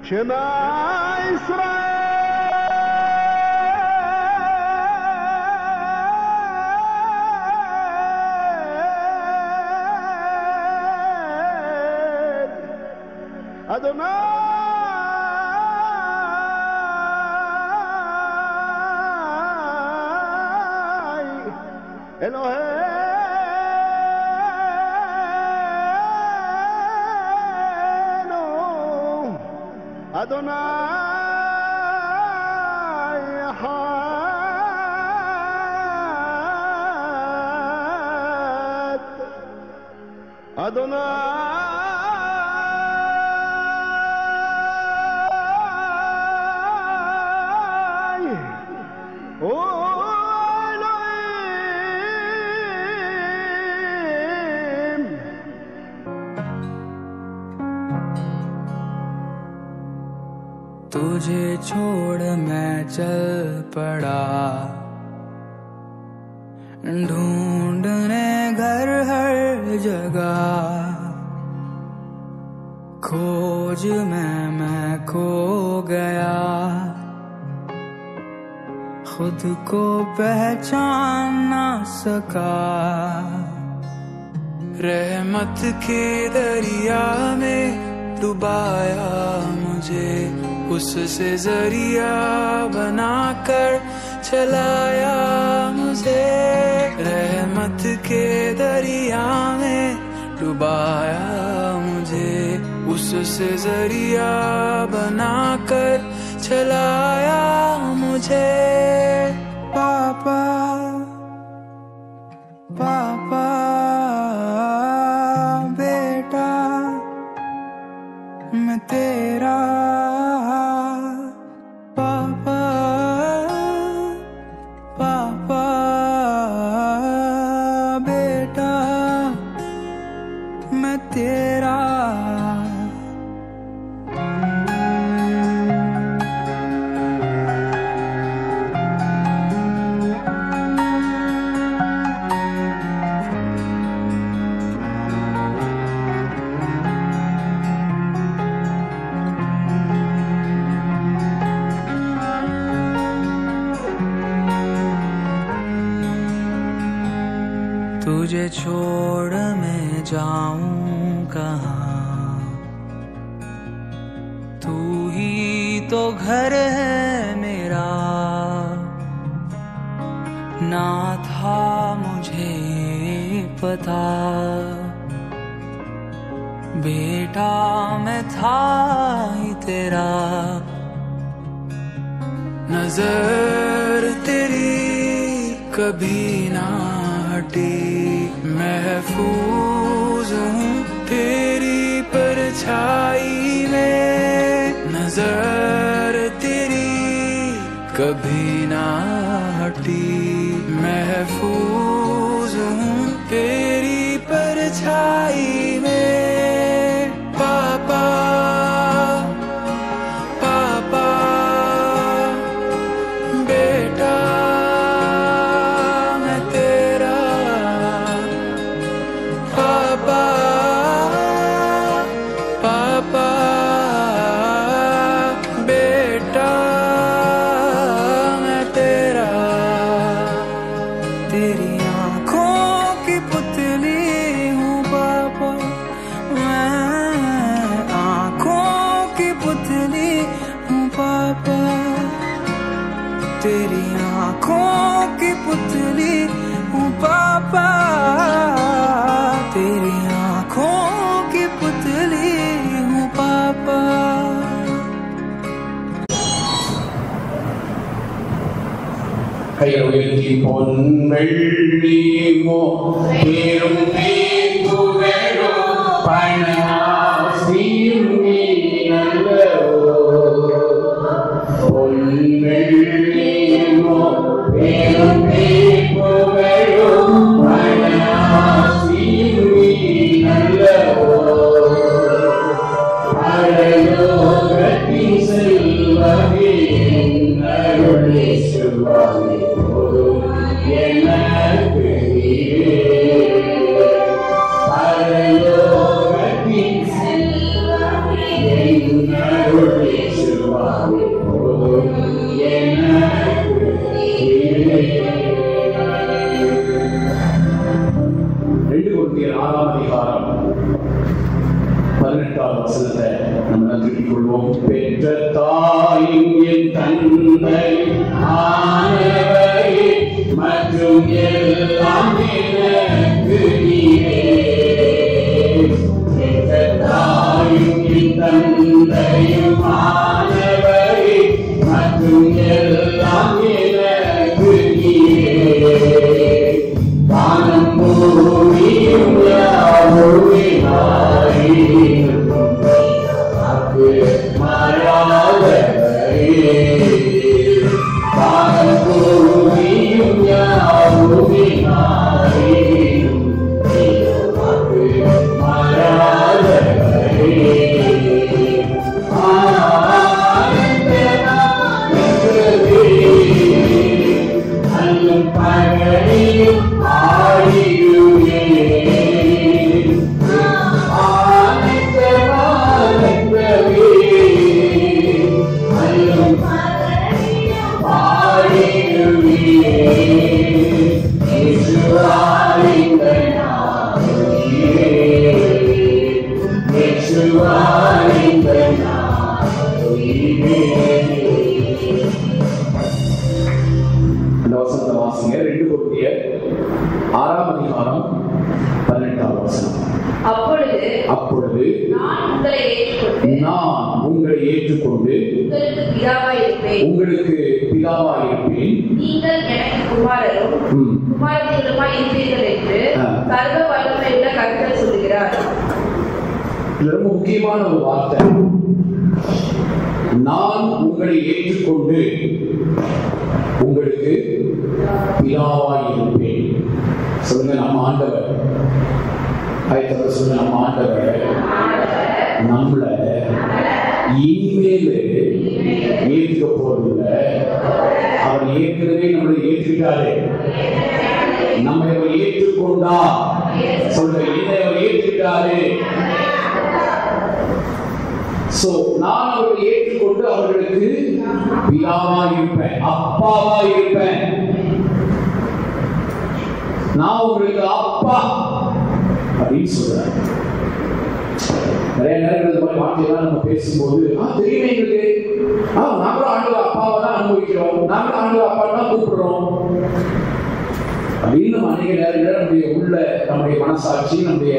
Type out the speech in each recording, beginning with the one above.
Shema Israel Adonai Eloheinu Adonai Echad Adonai तुझे छोड़ मैं चल पड़ा ढूंढने घर हर जगह खोज मैं खो गया खुद को पहचान ना सका रहमत के दरिया में डुबाया मुझे उससे जरिया बनाकर चलाया मुझे रहमत के दरिया में डुबाया मुझे उससे जरिया बनाकर चलाया मुझे पापा पापा बेटा मैं तेरा पापा पापा बेटा मैं तेरा तुझे छोड़ मैं जाऊं कहाँ तू ही तो घर है मेरा ना था मुझे पता बेटा मैं था ही तेरा नजर तेरी कभी ना हटी महफूज हूँ तेरी परछाई में नजर तेरी कभी ना हटी महफूज हूँ तेरी परछाई में पापा पापा बेटा मैं तेरा पापा पापा बेटा मैं तेरा तेरी आँखों की पुतली हूँ पापा मैं आँखों की पुतली हूँ पापा तेरी आँखों की पुतली हूँ पापा तेरी आँखों की पुतली हूँ पापा கையொழுத்தி பொன் வெள்ளிமோ பேரும் பேங்குவரோ பணாசியும் நீ நல்லவோ பொன் வெள்ளிமோ பேரும் பேங்குவரோ பணாசியும் நீ நல்லவோ அழகோகத்தின் செல்வமே அருளே சுவாமி எனக்கு நீரே திருப்பிக் கொள்வோம். பெற்ற தாயும் என் தந்தை ஆனவரே மற்றும் எல்லாம் எனக்கு நீரே. பெற்ற தாயும் என் தந்தையும் ஆனவரே மற்றும் எல்லாம் எனக்கு நீரே. வானம் பூமியும் யாவுமே மாறாதவரே. வானம் பூமியும் யாவுமே மாறாதவரே. அல்லும் பகலிலும் ஆடியுமே. அப்பொழுது நான் உங்களை ஏற்றுக்கொண்டு உங்களுக்கு பிதாவாய் இருப்பேன். நீங்கள் எனக்கு குமாரரும் குமாரத்திகளுமாய் இருப்பீர்கள் என்று சர்வ வல்லமையுள்ள கர்த்தர் சொல்கிறார். இது ரொம்ப முக்கியமான ஒரு வார்த்தை. நான் உங்களை ஏற்றுக்கொண்டு உங்களுக்கு பிதாவாய் இருப்பேன். சொல்லுங்க, நம்ம ஆண்டவர். சொல்லுங்க, நம்ம ஆண்டவர் நம்மள இனிமேல் ஏற்றுக்க போறதில்லை. அவர் ஏற்கனவே நம்மளை ஏற்றுக்கிட்டாரு. நம்ம இவர் ஏற்றுக்கொண்டா சொல்ற என்னை அவர் ஏற்றுக்கிட்டாரு. சோ நான் அவர்களை ஏற்றுக்கொண்டு அவர்களுக்கு பிதாவா இருப்பேன், அப்பாவா இருப்பேன். நான் உங்களுக்கு அப்பா அப்படின்னு சொல்றேன். நிறைய நேரங்கள் இந்த மாதிரி வார்த்தையெல்லாம் நம்ம பேசும்போது தெரியுமே எங்களுக்கு, நாங்களும் ஆண்டவர் அப்பாவை தான் அனுபவிக்கிறோம், நாங்களும் ஆண்டவர் அப்பா தான் கூப்பிடுறோம் அப்படின்னு நம்ம அநேக நேரங்கள் நம்முடைய உள்ள நம்முடைய மனசாட்சி, நம்முடைய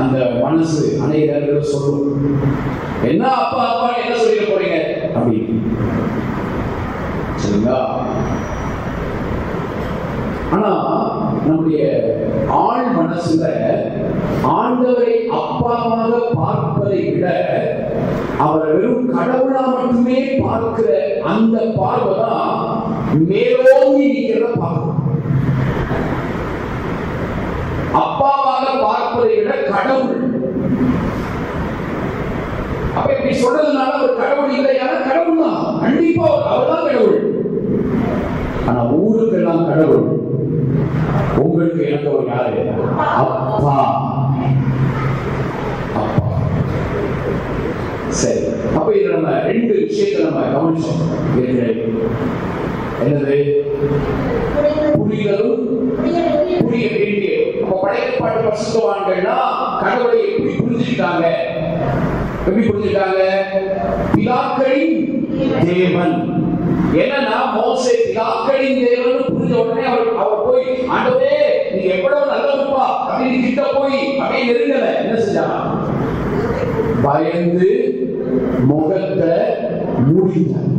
அந்த மனசு அநேக நேரங்கள் சொல்லும். என்ன அப்பா அப்பா என்ன சொல்லிட போறீங்க அப்படின்னு. சரிங்களா? ஆனா நம்முடைய ஆழ் மனசுல ஆண்டவரை அப்பாவாக பார்ப்பதை விட அவரை வெறும் கடவுளா மட்டுமே பார்க்கிற அந்த பார்வை தான் மேலோங்கி நிற்கிறத பார்க்கணும். அப்பாவாக பார்ப்பதை விட கடவுள். அப்ப இப்படி சொல்றதுனால ஒரு கடவுள் இல்லையான கடவுள் தான், கண்டிப்பா அவர் தான் கடவுள். ஆனா ஊருக்கெல்லாம் கடவுள், உங்களுக்கு எனக்கு ஒரு யாரு? அப்பா. சரி, அப்ப இதுல நம்ம ரெண்டு விஷயத்தை நம்ம கவனிச்சோம். என்னது? புரிதலும் புரிய வேண்டிய. அப்ப படையற்பாட்டு பரிசுத்தவான்கள்னா கடவுளை எப்படி புரிஞ்சுக்கிட்டாங்க? எப்படி புரிஞ்சுக்கிட்டாங்க? பிதாக்களின் தேவன். என்னன்னா மோசே பிதாக்களின் தேவன் புரிஞ்ச உடனே அவர் போய் ஆண்டவரே நீ எவ்வளவு நல்லவப்பா அப்படின்னு கிட்ட போய் அப்படியே நெருங்கல. என்ன செஞ்சாங்க? பயந்து முகத்தை மூடினார்.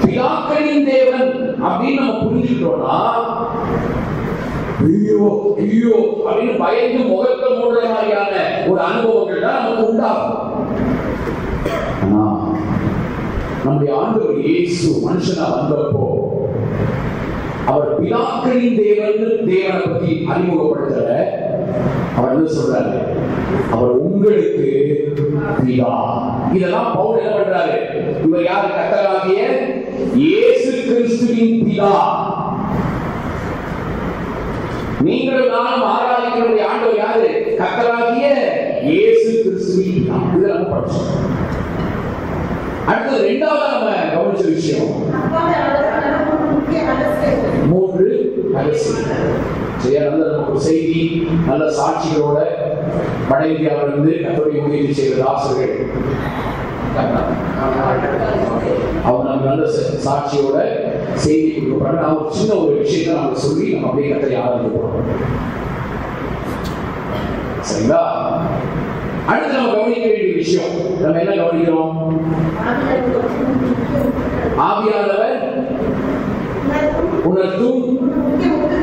பிதாக்களின் தேவன் அப்படின்னு நம்ம புரிஞ்சுக்கிட்டோம்னா ஐயோ ஐயோ அப்படின்னு பயந்து முகத்தை மூடுற மாதிரியான ஒரு அனுபவங்கள் தான் நமக்கு உண்டாகும். ஆனா நம்முடைய ஆண்டவர் இயேசு மனுஷனா வந்தப்போ அவர் பிதாக்களின் தேவனை பத்தி அறிமுகப்படுத்தல. அவர் என்ன சொல்றாரு? அவர் உங்களுக்கு பிதா. இதெல்லாம் பவுல் என்ன பண்றாரு? இவர் யாரு? கர்த்தராகிய இயேசு கிறிஸ்துவின் பிதா. நீங்களும் நானும் ஆராதிக்கிற ஆண்டவர் யாரு? கர்த்தராகிய இயேசு கிறிஸ்துவின் பிதா. இதை நம்ம படிச்சோம். அடுத்தது ரெண்டாவது நம்ம கவனிச்ச விஷயம் 3 ரகசியம். சரியா? நல்ல நமக்கு செய்தி, நல்ல சாட்சிகளோட வட இந்தியாவிலிருந்து கத்தோலிக்க ஊழியத்தை செய்த தாசர்கள் அவங்க நம்ம நல்ல சாட்சியோட செய்தி கொடுக்கப்படுற நான் ஒரு சின்ன ஒரு விஷயத்தை நம்ம சொல்லி நம்ம அப்படியே கத்தரை ஆரம்பிக்கிறோம். சரிங்களா? அடுத்து நம்ம கவனிக்க வேண்டிய விஷயம், நம்ம என்ன கவனிக்கிறோம்? ஆவியானவர் உணர்த்தும்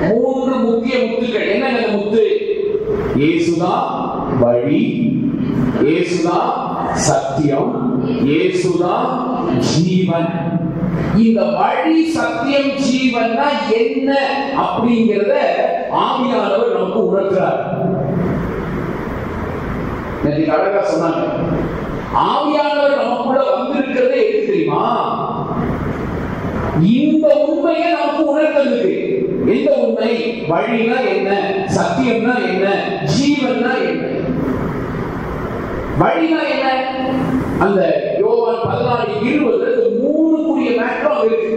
3 முக்கிய முத்துக்கள். என்ன முத்து? இயேசுதான் வழி, இயேசுதான் சத்தியம், இயேசுதான் ஜீவன். இந்த வழி சத்தியம் ஜீவன்னா என்ன அப்படிங்கறத ஆவியானவர் நமக்கு உணர்த்துறார். நேற்று அழகா சொன்னாங்க, ஆவியானவர் நமக்குள்ள வந்திருக்கிறதே எது தெரியுமா? இந்த உண்மையை நமக்கு உணர்த்துறதுக்கு. எந்த உண்மை? வழினா என்ன, சத்தியம்னா என்ன, ஜீவன்னா என்ன. வழினா என்ன? அந்த யோவான் 14:20 3 மேட்டர் இருக்கு.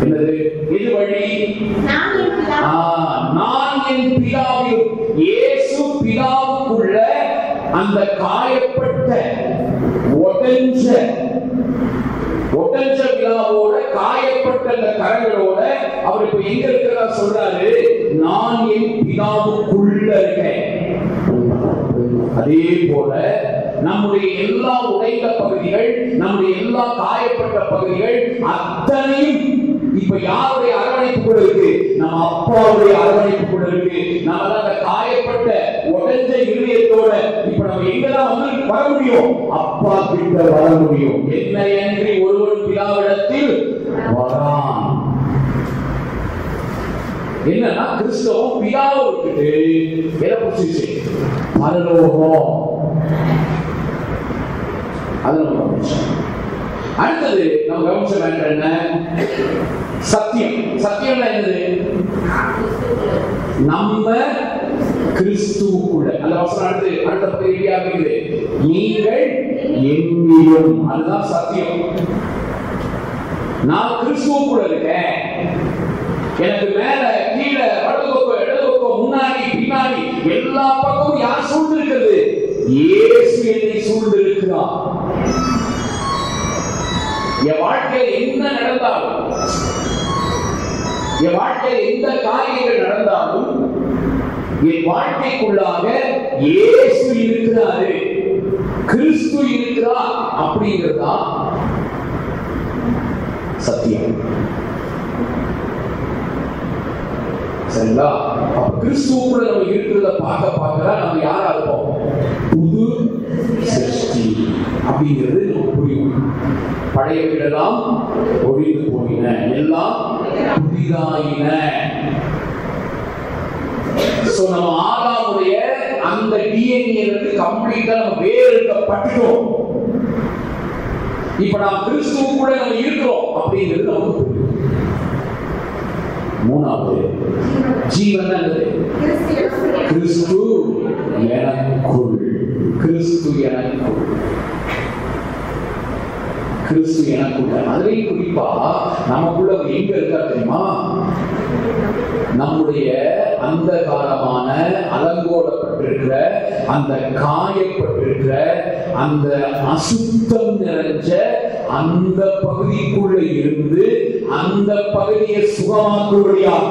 என்னது? எது வழி? நான் என் பிதாவில். இயேசு பிதாவுக்குள்ள அந்த காயப்பட்ட ஒட்டஞ்ச விழாவோட காயப்பட்ட அந்த கரங்களோட அவர் இப்ப எங்க இருக்கிறதா சொல்றாரு? நான் என் பிதாவுக்குள்ள இருக்கேன். அதே போல நம்முடைய எல்லா உடைந்த பகுதிகள், நம்முடைய எல்லா காயப்பட்ட பகுதிகள் அத்தனையும் இப்ப யாருடைய அரவணைப்பு கூட இருக்கு? நம்ம அப்பாவுடைய அரவணைப்பு கூட இருக்கு. நம்ம அந்த காயப்பட்ட உடைஞ்ச இருதயத்தோட இப்ப நம்ம எங்கதான் வந்து வர முடியும்? அப்பா கிட்ட வர முடியும். என்ன என்று ஒருவன் பிதாவிடத்தில் வரான். என்னன்னா கிறிஸ்தவம் பிதாவை விட்டுட்டு எதை புரிச்சு? பரலோகம். அது நம்ம கவனிச்சோம். அடுத்தது நம்ம கவனிச்ச வேண்டிய என்ன? சத்தியம். சத்தியம்னா என்னது? நம்ம கிறிஸ்துவுக்குள்ள. அந்த வசனம் அடுத்த பகுதியா இருக்குது. நீங்கள் என்னிலும். அதுதான் சத்தியம். நான் கிறிஸ்துவுக்குள்ள இருக்கேன். எனக்கு மேல கீழே வலது பக்கம் இடது பக்கம் முன்னாடி பின்னாடி எல்லா பக்கமும் யார் சூழ்ந்து இருக்கிறது? இயேசு என்னை சூழ்ந்து இருக்கிறார். என் வாழ்க்கையில் என்ன நடந்தாலும், என் வாழ்க்கையில் எந்த காரியங்கள் நடந்தாலும் என் வாழ்க்கைக்குள்ளாக இயேசு இருக்கிறாரு, கிறிஸ்து இருக்கிறார் அப்படிங்கிறதா சத்தியம். சரிங்களா? அப்ப கிறிஸ்துவுக்குள்ள நம்ம இருக்கிறத பார்க்க நம்ம யாரா இருப்போம்? புது சிருஷ்டி அப்படிங்கிறது நமக்கு புரியும். பழையவைகளெல்லாம் ஒழிந்து போயின, எல்லாம் புதிதாயின. நம்ம ஆதாமுடைய அந்த டிஎன்ஏ கம்ப்ளீட்டா நம்ம வேறுபட்டுட்டோம். இப்ப நாம் கிறிஸ்துவுக்குள்ள நம்ம இருக்கிறோம் அப்படிங்கிறது நமக்கு புரியும். மூணாவது ஜீவன் என்னது? கிறிஸ்து எனக்குள். கிறிஸ்து எனக்குள். கிறிஸ்து எனக்குள்ள. அதுலேயும் குறிப்பா நமக்குள்ள எங்க இருக்கா தெரியுமா? நம்முடைய அந்த காலமான அலங்கோலப்பட்டிருக்கிற, அந்த காயப்பட்டிருக்கிற, அந்த அசுத்தம் நிறைஞ்ச அந்த பகுதிக்குள்ள இருந்து அந்த பகுதியை சுகமாக்கும்படியாக,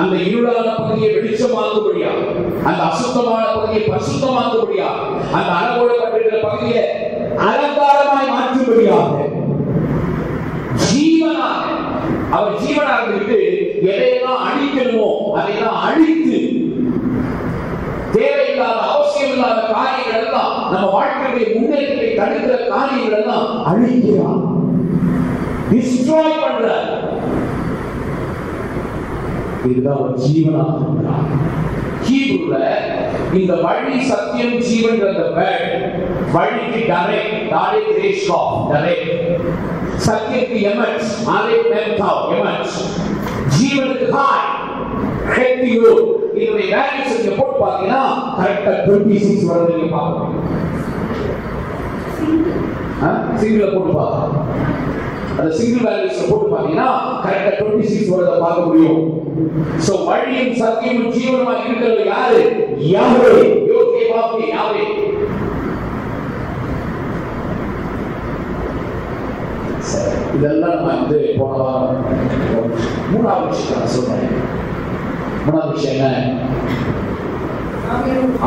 அந்த இருளான பகுதியை வெளிச்சமாக்கும்படியாக, அந்த அசுத்தமான பகுதியை பரிசுத்தமாக்கும்படியாக, அந்த அலங்கோலப்பட்டிருக்கிற பகுதியை அலங்காரமாய் மாற்றும்படியாக ஜீவனாக அவர் ஜீவனாக இருந்து எதையெல்லாம் அழிக்கணுமோ அதையெல்லாம் அழித்து தேவையில்லாத அவசியம் இல்லாத காரியங்கள் எல்லாம், நம்ம வாழ்க்கையுடைய முன்னேற்றத்தை தடுக்கிற காரியங்கள் எல்லாம் அழிக்கிறார், டிஸ்ட்ராய் பண்றார். இதுதான் ஒரு ஜீவனாக இருக்கிறார். ஹீப்ரூல இந்த வழி சத்தியம் ஜீவன் வழிக்கு டைரக்ட் சத்தியத்துக்கு எமட், ஜீவனுக்கு ஹாய் ஹெத்தியோ. இதனுடைய வேல்யூஸ் நீங்க போட்டு பாத்தீங்கன்னா கரெக்டா 26 வருது. நீங்க பார்க்க முடியும். சிங்கிள போட்டு பாருங்க. அந்த சிங்கிள் வேல்யூஸ் போட்டு பாத்தீங்கன்னா கரெக்டா 26 வருது பார்க்க முடியும். சோ வழியும் சத்தியமும் ஜீவனுமா இருக்கிறது யாரு? யாவே. யோகே பாப்பே யாவே. இதெல்லாம் நம்ம போன வாரம் மூணாவது விஷயத்தை நான் சொல்றேன். மூணாவது விஷயம் என்ன?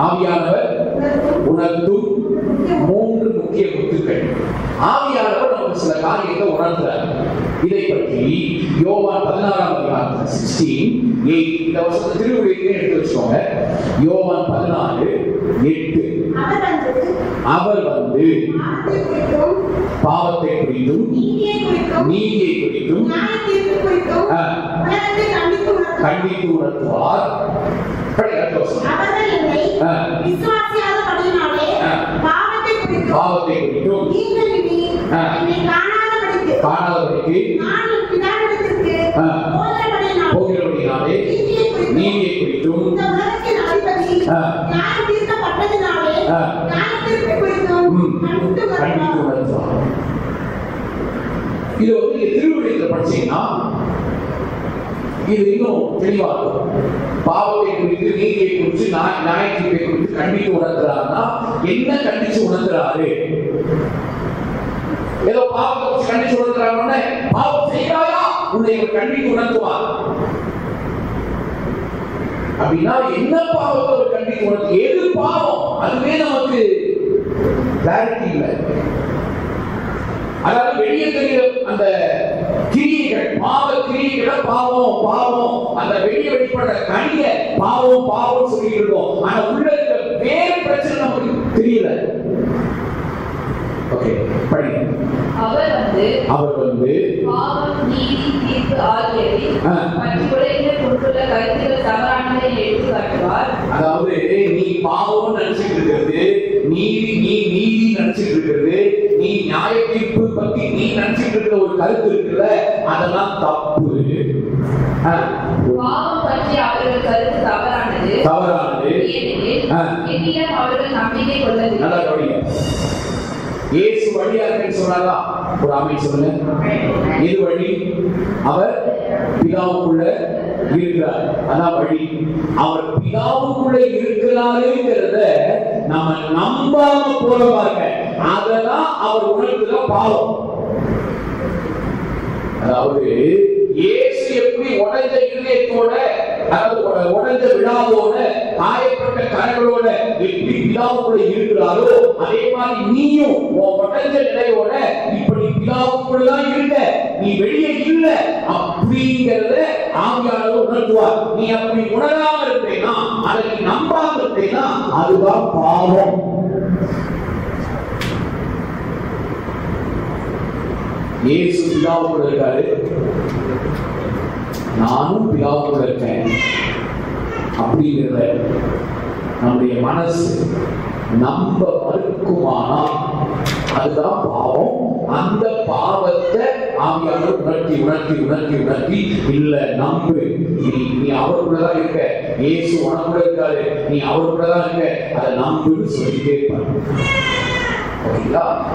ஆவியானவர் உணர்த்தும் மூன்று முக்கிய முத்துக்கள். ஆவியானவர் நமக்கு சில காரியத்தை உணர்த்துறார். இதை பற்றி யோவான் 16:8 இந்த வருஷத்து திருவிழியை எடுத்து வச்சுக்கோங்க. யோவான் 14:8 அவர் வந்து பாவத்தை குறித்தும் நீதியை குறித்தும் கண்டித்து உணர்த்துவார். பாவத்தை குறித்தும் காணாதபடிக்கு போகிறபடினாலே நீதியை குறித்தும் கண்டித்து உணர்த்துவார். இது வந்து திருவிழியில் படிச்சீங்கன்னா இது இன்னும் தெளிவாகும். பாவத்தை குறித்து நீதியை குறித்து நியாயத்தை குறித்து கண்டித்து உணர்த்துறாருன்னா என்ன கண்டிச்சு உணர்த்துறாரு? ஏதோ பாவத்தை குறித்து கண்டிச்சு உணர்த்துறாங்க. பாவம் செய்யாயா உன்னை கண்டித்து உணர்த்துவார் அப்படின்னா என்ன பாவத்தை ஒரு கண்டித்து உணர்த்து? எது பாவம்? அதுவே நமக்கு கிளாரிட்டி இல்லை. அதாவது வெளியே தெரிகிற அந்த கிரியைகள், பாவ கிரியைகளை பாவம் பாவம், அந்த வெளியே வெளிப்படுற கனிய பாவம் பாவம் சொல்லிட்டு இருக்கோம். ஆனா உள்ள இருக்க வேறு பிரச்சனை நமக்கு தெரியல. ஓகே, படிங்க. அவர் வந்து பாவம் நீதி தீர்ப்பு ஆகியவை மற்ற உலகில் கொண்டுள்ள கருத்துக்கள் தவறானதை எடுத்து காட்டுவார். அதாவது நீ பாவம் நினைச்சிட்டு இருக்கிறது, நீதி நினைச்சிட்டு இருக்கிறது, நீ நியாய தீர்ப்பு பத்தி நீ நினைச்சிட்டு இருக்கிற ஒரு கருத்து இருக்குல்ல, அதெல்லாம் தப்பு. பாவம் பற்றி அவர்கள் கருத்து தவறானது. என்னிடம் அவர்கள் நம்பிக்கை கொள்ளவில்லை. இயேசு வழியா இருக்குன்னு சொன்னாரா? ஒரு ஆமென் சொல்லுங்க. எது வழி? அவர் பிதாவுக்குள்ள இருக்கிறார், அதான் வழி. அவர் பிதாவுக்குள்ள இருக்கிறாருங்கிறத நம்ம நம்பாம போற பாருங்க, அதெல்லாம் அவர் உணர்த்துற பாவம். அதாவது இயேசு எப்படி உடைஞ்ச இதயத்தோட, அதாவது உடைஞ்ச விழாவோட, காயப்பட்ட கரங்களோட எப்படி பிதாவுக்குள்ள இருக்கிறாரோ, அதே மாதிரி நீயும் உடைஞ்ச நிலையோட இப்படி பிதாவுக்குள்ளதான் இருக்க, நீ வெளியே இல்ல அப்படிங்கறத ஆவியானவர் உணர்த்துவார். நீ அப்படி உணராம இருப்பேனா, அதை நீ நம்பாம இருப்பேனா, அதுதான் பாவம். இயேசு பிதாவுக்குள்ள இருக்காரு, நானும் பிதாவுக்குள்ள இருக்கேன் அப்படிங்கிறத நம்முடைய மனசு நம்ப மறுக்குமானா அதுதான் பாவம். அந்த பாவத்தை ஆவியானவர் உணர்த்தி உணர்த்தி உணர்த்தி உணர்த்தி இல்ல நம்பு, நீ அவருக்குள்ளதான் இருக்க, இயேசு உனக்குள்ள இருக்காரு, நீ அவருக்குள்ளதான் இருக்க, அதை நம்புன்னு சொல்லிட்டே இருப்பாங்க.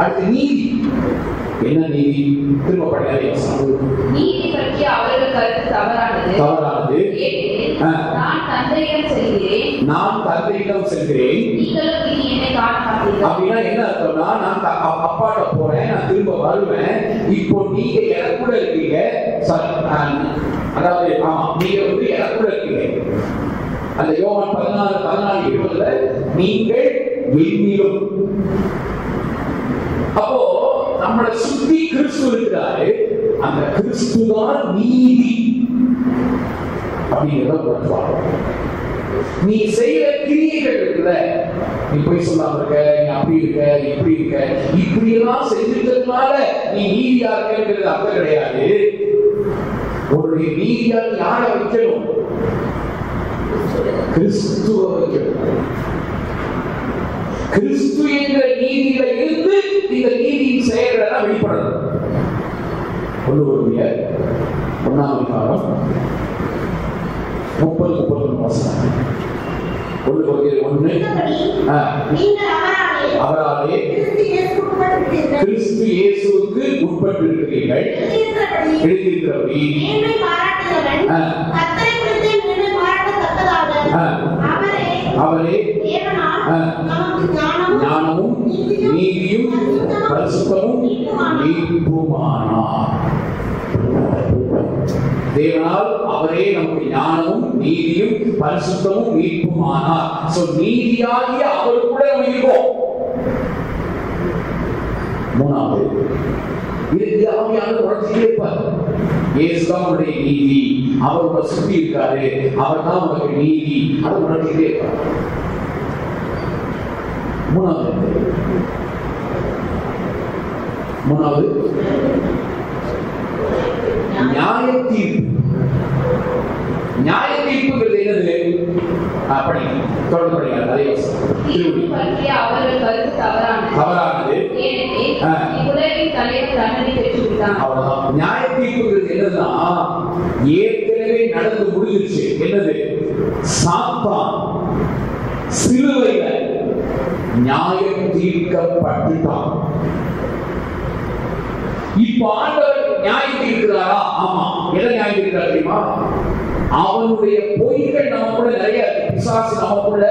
அடுத்து நீதி. என்ன நீதி? திரும்ப படிக்க. நீதி பற்றி அவர்கள் கருத்து தவறானது. நான் தந்தையிடம் செல்கிறேன், நீங்களும் இனி என்னை காண மாட்டீர்கள். அப்படின்னா என்ன அர்த்தம்னா, நான் அப்பாட்ட போறேன், நான் திரும்ப வருவேன், இப்போ நீங்க எனக்குள்ள இருக்கீங்க, அதாவது நீங்க வந்து எனக்குள்ள இருக்கீங்க. அந்த யோவான் 14:20 நீங்கள் என்னிலும். அப்போ நம்மளை சுத்தி கிறிஸ்து இருக்கிறாரு, அந்த கிறிஸ்து தான் நீதி அப்படிங்கிறத உணர்த்துவாங்க. நீ செய்யற கிரியைகள் இருக்குல்ல, நீ போய் சொல்லாம இருக்க, நீ அப்படி இருக்க, இப்படி இருக்க, இப்படி எல்லாம் செஞ்சிருக்கிறதுனால நீ நீதியா இருக்கிறது அர்த்தம் கிடையாது. உன்னுடைய நீதியா யாரை வைக்கணும்? கிறிஸ்துவ வைக்கணும். கிறிஸ்து என்ற நீதியில இருந்து இந்த நீதியின் செயல்களெல்லாம் வெளிப்படணும். 1 Corinthians 1:30 1 Corinthians 1 அவராலே கிறிஸ்து இயேசுவுக்கு உட்பட்டிருக்கிறீர்கள். எழுதியிருக்கிறபடி அவரே ஞானமும் நீதியும் பரிசுத்தமும் மீட்புமானார். தேவனால் அவரே நமக்கு ஞானமும் நீதியும் பரிசுத்தமும் மீட்புமானார். சோ நீதியாகிய அவருக்குள்ள நம்ம இருக்கோம். மூணாவது இது ஆவியானவர் உணர்த்திட்டே இருப்பார். இயேசுதான் உன்னுடைய நீதி, அவர் உன்னை சுத்தி இருக்காரு, அவர் தான் உனக்கு நீதி, அதை உணர்த்திட்டே இருப்பார். மூணாவது நியாய தீர்ப்பு. நியாய தீர்ப்புங்கிறது என்னது? அப்படி தொடர்ந்து படிங்க. அதே அவர்கள் கருத்து தவறானது. அவ்வளவுதான். நியாய தீர்ப்புங்கிறது என்னதுன்னா ஏற்கனவே நடந்து முடிஞ்சிருச்சு. என்னது? சாத்தான் சிலுவையில நியாயம் தீர்க்கப்பட்டுட்டான். இப்ப ஆண்டவர் நியாயம் தீர்க்கிறாரா? ஆமா. எதை நியாயம் தீர்க்கிறார் தெரியுமா? அவனுடைய பொய்கள் நமக்குள்ள நிறைய, பிசாசு நமக்குள்ள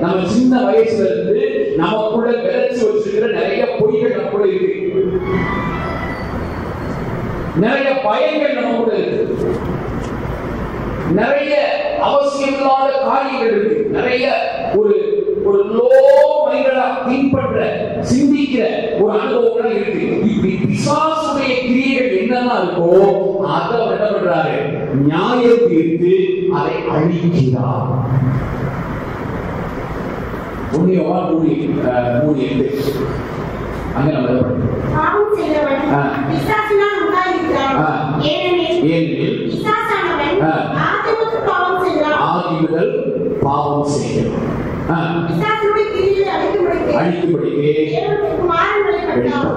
நம்ம சின்ன வயசுல இருந்து நமக்குள்ள விளைச்சு வச்சிருக்கிற நிறைய பொய்கள் நமக்குள்ள இருக்கு. நிறைய பயங்கள் நமக்குள்ள இருக்கு. நிறைய அவசியமில்லாத காரியங்கள் இருக்கு. நிறைய ஒரு லோ மைண்டா திங்க் பண்ற, சிந்திக்கிற ஒரு அனுபவம் இருக்கு. இப்படி பிசாசுடைய கிரியைகள் என்னெல்லாம் இருக்கோ அதை என்ன பண்றாரு? நியாயம் தீர்த்து அதை அழிக்கிறார். புண்ணியமா 3:8 அங்க நம்ம பாவம் செய்தவன் பிசாசினால் உண்டாயிருக்கிறான். ஏனெனில் பிசாசானவன் ஆதிமுதல் பாவம் செய்கிறான். பாவம் செய்கிறான். பிசாசுடைய கிரியைகளை அழிக்கும்படிக்கு தேவனுடைய குமாரனை வெளிப்படுத்தினார்.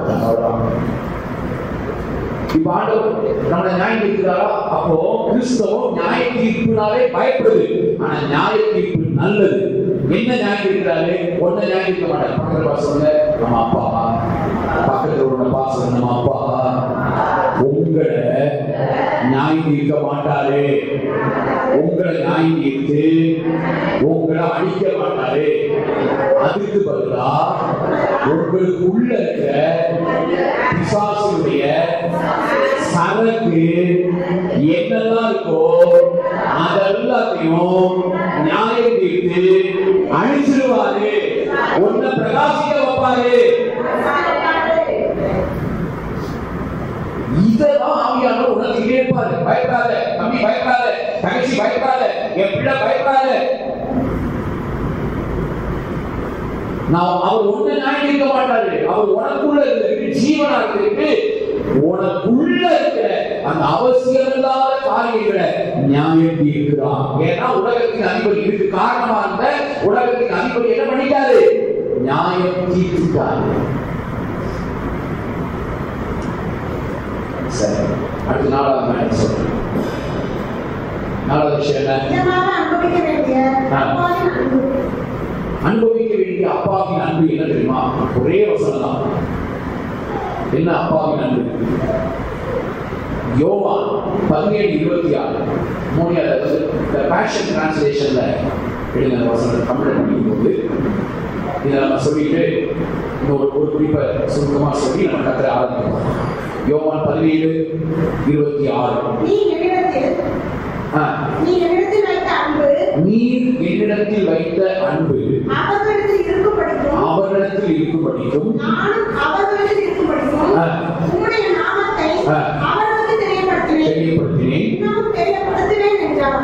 இப்ப ஆண்டவர் நம்மளை நியாயம் தீர்க்கிறாரா? அப்போ கிறிஸ்தவம் நியாய தீர்ப்புனாலே பயப்படுது. ஆனா நியாய தீர்ப்பு நல்லது. என்ன நியாயம் தீர்க்கிறாரு? ஒன்ன நியாயம் தீர்க்க மாட்டார். பக்கத்துல பாசங்க நம்ம அப்பா, பக்கத்துல உள்ள பாசங்க நம்ம அப்பா உங்களை நியாயம் தீர்க்க மாட்டாரு. உங்களை நியாயம் தீர்த்து உங்களை அழிக்க மாட்டாரு. அதுக்கு பதிலா உங்களுக்கு உள்ள இருக்க பிசாசுடைய சரக்கு என்னெல்லாம் இருக்கோ அதெல்லாத்தையும் நியாயம் தீர்த்து அழிச்சிருவாரு. ஒன்ன பிரகாசிக்க வைப்பாரு. இதெல்லாம் ஆவியானவர் உணர்த்திட்டே இருப்பாரு. பயப்படாத தம்பி, பயப்படாத தங்கச்சி, பயப்படாத என் பிள்ளை, பயப்படாத. நான் அவர் ஒன்ன நியாயம் தீர்க்க மாட்டாரு. அவர் உனக்குள்ள இருக்கு ஜீவனா இருக்கு. உனக்குள்ள இருக்கிற அந்த அவசியம் இல்லாத காரியங்களை நியாயம் தீர்க்கிறார். ஏன்னா உலகத்தின் அதிபதி இதுக்கு காரணமா இருந்த உலகத்தின் அதிபதி என்ன பண்ணிட்டாரு? நியாயம் தீர்த்துட்டாரு. சரி, அடுத்த நாலாவது சொல்றேன். நாலாவது விஷயம் என்ன? அனுபவிக்க வேண்டிய அப்பாவின் அன்பு என்ன தெரியுமா? ஒரே வசனம் தான். என்ன அப்பாவின் அன்பு? யோவான் 17:26 மூணாவது பேஷன் டிரான்ஸ்லேஷன்ல எழுதின வசனம் தமிழ் படிக்கும்போது இதை நம்ம சொல்லிட்டு இன்னொரு குறிப்பை சுருக்கமா சொல்லி நம்ம கற்ற ஆரம்பிப்போம். யோவான் 17:26 நீர் என்னிடத்தில் வைத்த அன்பு அவரிடத்தில் இருக்கும்படிக்கும் உம்முடைய நாமத்தை அவர்களுக்கு தெரியப்படுத்தினேன் என்றார்.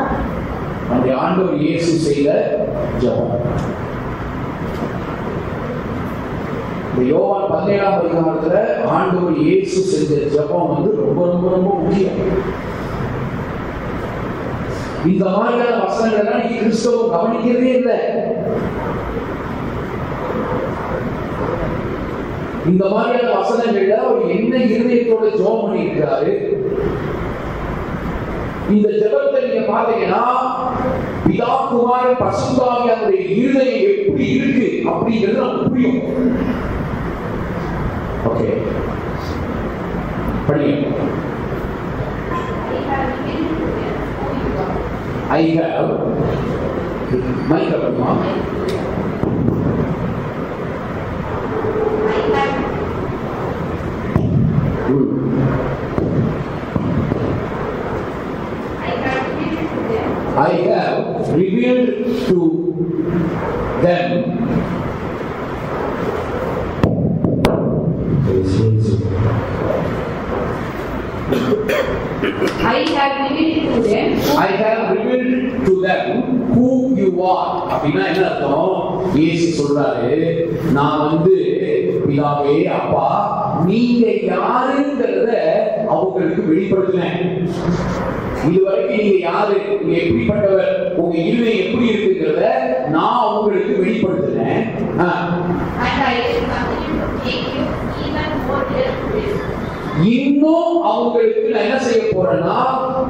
நம்முடைய ஆண்டவர் இயேசு செய்த ஜெபம். இந்த யோவான் 17ஆம் அதிகாரத்துல ஆண்டவர் இயேசு செஞ்ச ஜெபம் ரொம்ப ரொம்ப ரொம்ப முக்கியம். இந்த மாதிரியான வசனங்களை நீ கிறிஸ்தவம் கவனிக்கிறதே இல்லை. இந்த மாதிரியான வசனங்கள்ல அவர் என்ன இருதயத்தோட ஜெபம் பண்ணி இருக்கிறாரு. இந்த ஜெபத்தை நீங்க பாத்தீங்கன்னா பிதா குமாரன் பரிசுத்த ஆவியானவருடைய இருதயம் எப்படி இருக்கு அப்படிங்கிறது நமக்கு புரியும். ஓகே, படிங்க. I have my have revealed to them who you are. அப்படின்னா என்ன அர்த்தம்? இயேசு சொல்றாரு, நான் பிதாவே அப்பா நீங்க யாருங்கிறத அவங்களுக்கு வெளிப்படுத்தினேன். இதுவரைக்கும் நீங்க யாரு, நீங்க எப்படிப்பட்டவர், உங்க இருமை எப்படி இருக்குங்கிறத நான் அவங்களுக்கு வெளிப்படுத்தினேன். இன்னும் அவங்களுக்கு நான் என்ன செய்ய போறேன்னா,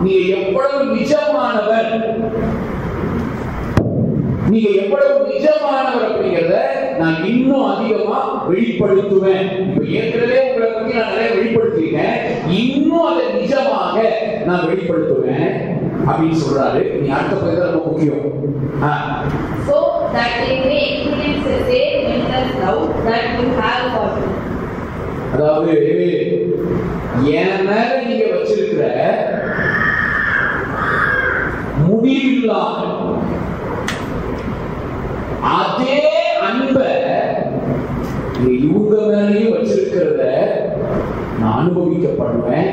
நீங்க எவ்வளவு நிஜமானவர், நீங்க எவ்வளவு நிஜமானவர் அப்படிங்கறத நான் இன்னும் அதிகமா வெளிப்படுத்துவேன். இப்ப ஏற்கனவே உங்களை பத்தி நான் நிறைய வெளிப்படுத்திருக்கேன், இன்னும் அதை நிஜமாக நான் வெளிப்படுத்துவேன் அப்படின்னு சொல்றாரு. நீ அடுத்த பகுதி ரொம்ப முக்கியம். So that they may experience the same mental love that you have for me. அதாவது என் மேல நீங்க வச்சிருக்கிற முடிவில்லாம அதே அன்பை இவங்க மேலையும் வச்சிருக்கிறத நான் அனுபவிக்கப்படுவேன்.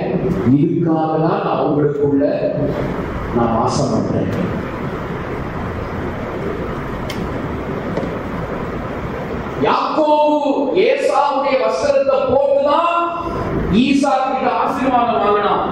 இதுக்காக தான் நான் அவங்களுக்குள்ள நான் வாசம் பண்றேன். யாக்கோபு ஏசாவுடைய வஸ்திரத்தை போட்டுதான் ஈசாக்கிட்ட ஆசீர்வாதம் வாங்கினான்.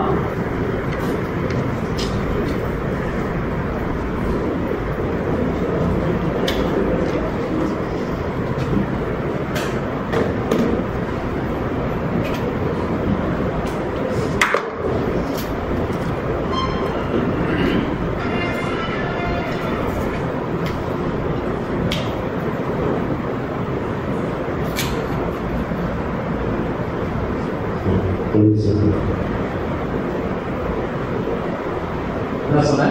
என்ன சொன்ன?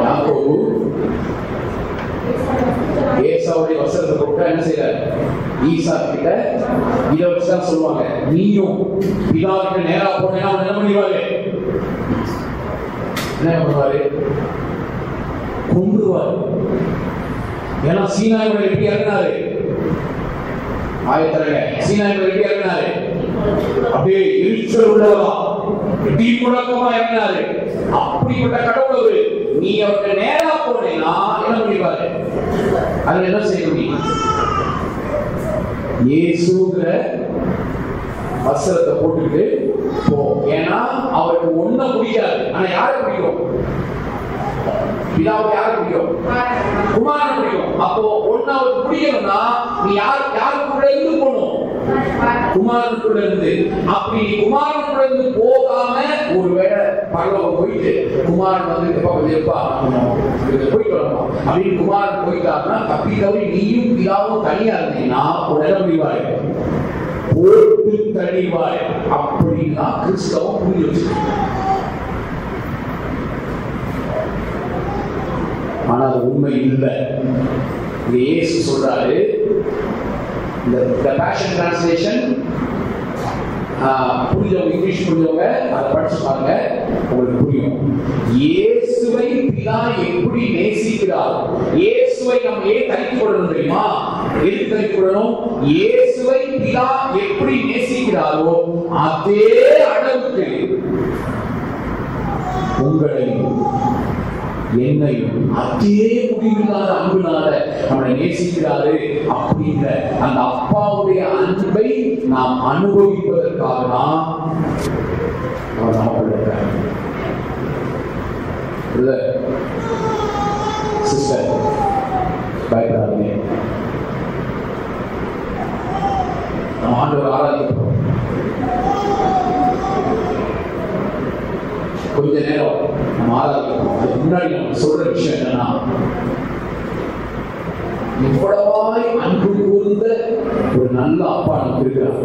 யாக்கோபு ஏசாவுடைய வஸ்திரத்தை போட்டு என்ன செய்யறாரு? ஈசாக்கு கிட்ட இதை வச்சுதான் சொல்லுவாங்க, நீயும் பிதாவுக்கு நேரா போனேன்னா அவன் என்ன பண்ணிடுவாரு? என்ன பண்ணுவாரு? கொன்றுவாரு. ஏன்னா சீனாயோட எப்படி இறங்கினாரு? ஆயத்தரங்க சீனாயோட எப்படி இறங்கினாரு? அப்படியே எரிச்சல் உள்ளவரா இடி முழக்கமா இறங்கினாரு. அப்படிப்பட்ட கடவுள் நீ அவருக்கு நேரா போனேன்னா என்ன பண்ணிடுவாரு? அதுல என்ன செய்ய முடியும்? இயேசுங்கிற வஸ்திரத்தை போட்டுட்டு போ. ஏன்னா அவருக்கு ஒன்ன பிடிக்காது. ஆனா யாரை பிடிக்கும்? பிதாவுக்கு யாரை பிடிக்கும்? குமாரனை பிடிக்கும். அப்போ ஒன்னு அவருக்கு பிடிக்கணும்னா நீ யாருக்குள்ள இருந்து போகணும்? குமாரனுக்குள்ள இருந்து. அப்படி குமாரனுக்குள்ள இருந்து போகாம ஒருவேளை பரலோகம் போயிட்டு குமாரன் எப்பா போயிட்டு வரணும் அப்படின்னு குமாரன் போயிட்டாருன்னா தப்பி தவறி நீயும் பிதாவும் தனியா இருந்தீங்கன்னா உடனே முடிவாரு போட்டு தனிவாரு. அப்படின்னா கிறிஸ்தவம் புரிஞ்சு வச்சிருக்கீங்க. ஆனா அது உண்மை இல்லை. இயேசு சொல்றாரு, இந்த பேஷன் டிரான்ஸ்லேஷன் புரிஞ்சவங்க, இங்கிலீஷ் புரிஞ்சவங்க அதை படிச்சு பாருங்க, உங்களுக்கு புரியும். இயேசுவை பிதா எப்படி நேசிக்கிறார், இயேசுவை நம்ம ஏன் தனித்து கொள்ளணும் தெரியுமா? எதுக்கு தனித்து கொள்ளணும்? இயேசுவை பிதா எப்படி நேசிக்கிறாரோ அதே அளவுக்கு உங்களையும் என்னையும் அதே முடிவில்லாத அன்புனால நம்மளை நேசிக்கிறாரு. அப்படின்ற அந்த அப்பாவுடைய அன்பை நாம் அனுபவிப்பதற்காக தான் அவர் நமக்கு சிஸ்டர் பயப்படாதீங்க. நம்ம ஆண்டவர் ஆராதிக்கிறோம். கொஞ்ச நேரம் நம்ம ஆராதிக்கிறோம். அதுக்கு முன்னாடி நம்ம சொல்ற விஷயம் என்னன்னா, இவ்வளவாய் அன்பு கூர்ந்த ஒரு நல்ல அப்பா நமக்கு இருக்கிறார்.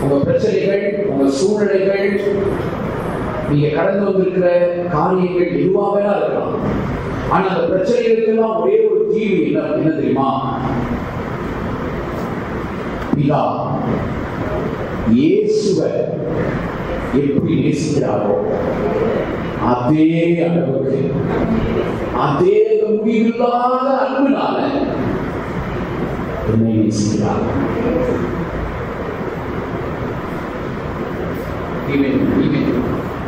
உங்க பிரச்சனைகள், உங்க சூழ்நிலைகள், நீங்க கடந்து வந்திருக்கிற காரியங்கள் எதுவாக இருக்கலாம். ஆனா அந்த பிரச்சனைகளுக்கெல்லாம் ஒரே ஒரு தீர்வு என்ன தெரியுமா? பிதா இயேசுவை எப்படி நேசிக்கிறாரோ அதே அளவுக்கு, அதே முடிவில்லாத அன்புனால என்னை நேசிக்கிறார்.